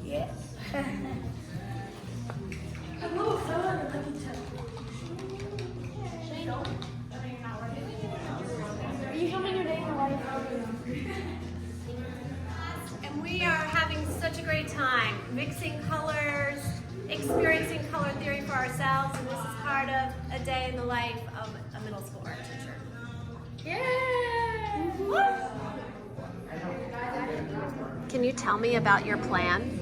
Yeah. Are you filming your day in the life? And we are having such a great time mixing colors, experiencing color theory for ourselves, and this is part of a day in the life of a middle school art teacher. Yeah! Can you tell me about your plan?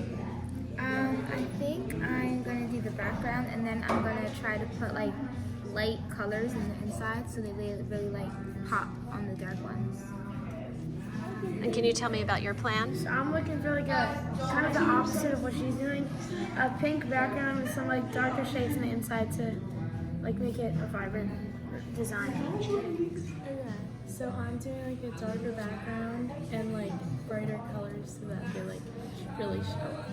I think I'm gonna do the background, and then I'm gonna try to put like light colors in the inside so they really like pop on the dark ones. And can you tell me about your plan? So I'm looking for like a kind of the opposite of what she's doing. A pink background with some like darker shades on the inside to like make it a vibrant design. So I'm doing like a darker background and like brighter colors so that they like really show.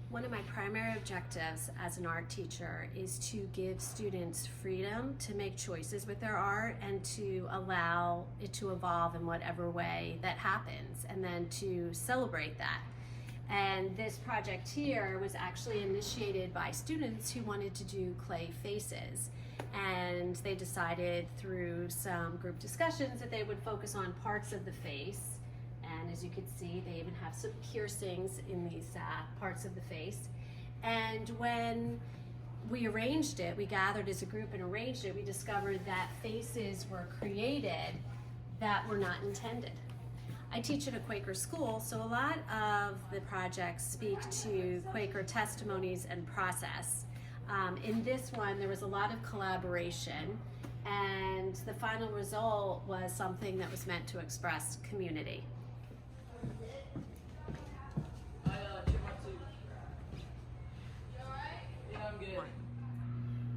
One of my primary objectives as an art teacher is to give students freedom to make choices with their art and to allow it to evolve in whatever way that happens, and then to celebrate that. And this project here was actually initiated by students who wanted to do clay faces. And they decided through some group discussions that they would focus on parts of the face. And as you can see, they even have some piercings in these parts of the face. And when we arranged it, we gathered as a group and arranged it, we discovered that faces were created that were not intended. I teach at a Quaker school, so a lot of the projects speak to Quaker testimonies and process. In this one, there was a lot of collaboration, and the final result was something that was meant to express community.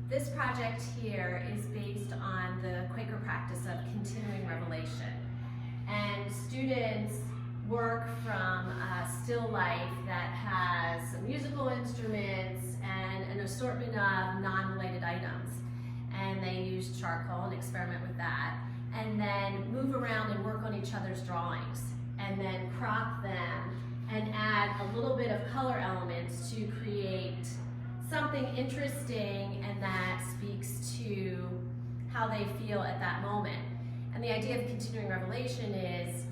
This project here is based on the Quaker practice of continuing revelation. And students work from a still life that has musical instruments and an assortment of non-related items. And they use charcoal and experiment with that. And then move around and work on each other's drawings. And then crop them and add a little bit of color elements to create something interesting and that speaks to how they feel at that moment. And the idea of continuing revelation is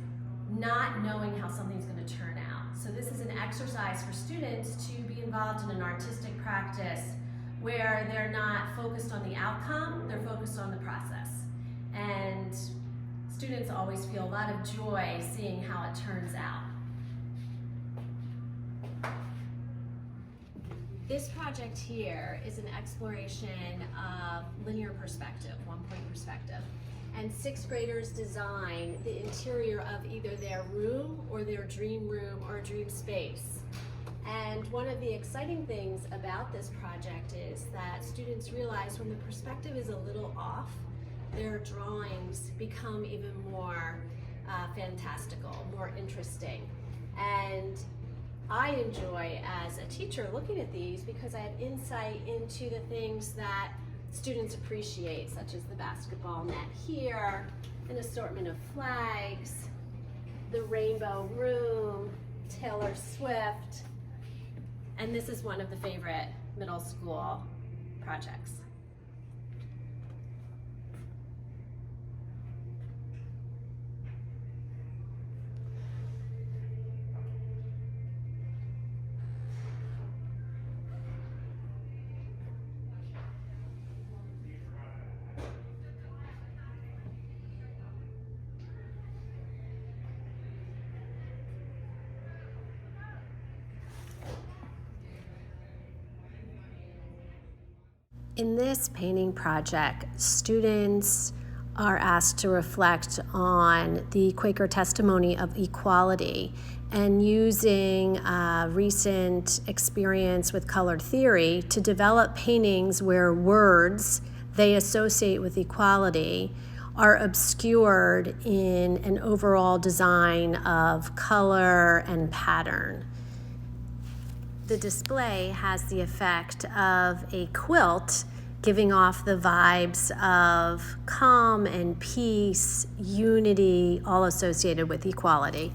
not knowing how something's going to turn out. So this is an exercise for students to be involved in an artistic practice where they're not focused on the outcome, they're focused on the process. And students always feel a lot of joy seeing how it turns out. This project here is an exploration of linear perspective, one-point perspective. And sixth graders design the interior of either their room or their dream room or dream space. And one of the exciting things about this project is that students realize when the perspective is a little off, their drawings become even more fantastical, more interesting. And I enjoy as a teacher looking at these because I have insight into the things that students appreciate, such as the basketball net here, an assortment of flags, the rainbow room, Taylor Swift, and this is one of the favorite middle school projects. In this painting project, students are asked to reflect on the Quaker testimony of equality and using recent experience with color theory to develop paintings where words they associate with equality are obscured in an overall design of color and pattern. The display has the effect of a quilt giving off the vibes of calm and peace, unity, all associated with equality.